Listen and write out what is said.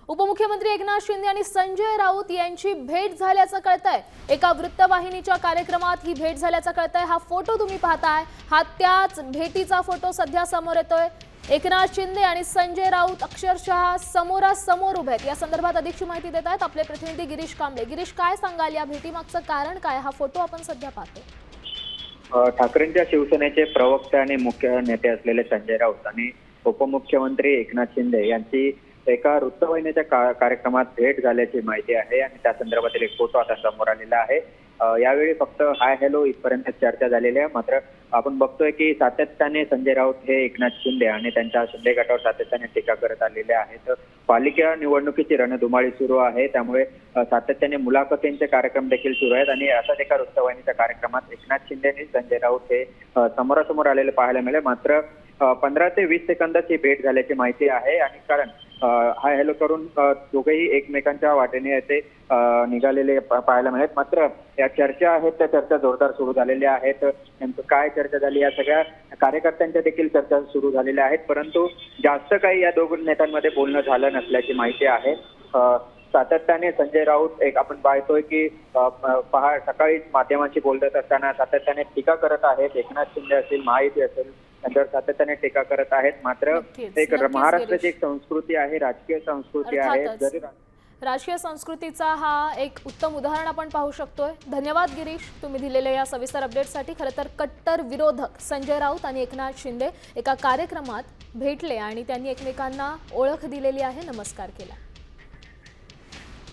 उपमुख्यमंत्री एकनाथ शिंदे आणि संजय राऊत यांची भेट झाल्याचं कळतंय। एका वृत्तवाहिनीच्या कार्यक्रमात ही भेट झाल्याचं कळतंय। हा फोटो तुम्ही पाहताय, हा त्याच भेटीचा फोटो सध्या समोर येतोय। एकनाथ शिंदे आणि संजय राऊत अक्षरशः समोरासमोर उभे आहेत। या संदर्भात अधिकची माहिती देत आहेत आपले प्रतिनिधी गिरीश कांबळे। गिरीश, काय सांगाल या भेटीमागचं कारण काय? हा फोटो आपण सध्या पाहतोय। ठाकरेंच्या शिवसेनेचे प्रवक्ते आणि मुख्य नेते असलेले संजय राऊत आणि उपमुख्यमंत्री एकनाथ शिंदे यांची एका वृत्तवाहिनीच्या कार्यक्रमात भेट झाल्याची माहिती आहे आणि त्या संदर्भातील एक फोटो आता समोर आलेला आहे। यावेळी फक्त हाय हॅलो इथपर्यंत चर्चा झालेली आहे। मात्र आपण बघतोय की सातत्याने संजय राऊत हे एकनाथ शिंदे आणि त्यांच्या शिंदे गटावर सातत्याने टीका करत आलेले आहेत। पालिका निवडणुकीची रणधुमाळी सुरू आहे, त्यामुळे सातत्याने मुलाखतींचे कार्यक्रम देखील सुरू आहेत आणि अशाच एका वृत्तवाहिनीच्या कार्यक्रमात एकनाथ शिंदे आणि संजय राऊत हे समोरासमोर आलेले पाहायला मिळाले। मात्र 15 ते 20 सेकंदाची भेट झाल्याची माहिती आहे आणि कारण हाय हॅलो करून दोघेही एकमेकांच्या वाटेने ते निघालेले पाहायला मिळत। मात्र या चर्चा आहेत त्या चर्चा जोरदार सुरू झालेल्या आहेत। नेमकं काय चर्चा झाली या सगळ्या कार्यकर्त्यांच्या देखील चर्चा सुरू झालेल्या आहेत, परंतु जास्त काही या दोघं नेत्यांमध्ये बोलणं झालं नसल्याची माहिती आहे। सातत्याने संजय राऊत आपण पाहतोय की सकाळी माध्यमांशी बोलत असताना सातत्याने टीका करत आहेत। एकनाथ शिंदे असेल, महायुती असेल त्यांच्यावर सातत्याने टीका करत आहेत। मात्र एक महाराष्ट्राची एक संस्कृती आहे, राजकीय संस्कृती आहे, जरी राजकीय संस्कृतीचा हा एक उत्तम उदाहरण आपण पाहू शकतोय। धन्यवाद गिरीश, तुम्ही दिलेल्या या सविस्तर अपडेटसाठी। खरं तर कट्टर विरोधक संजय राऊत आणि एकनाथ शिंदे एका कार्यक्रमात भेटले आणि त्यांनी एकमेकांना ओळख दिलेली आहे, नमस्कार केला।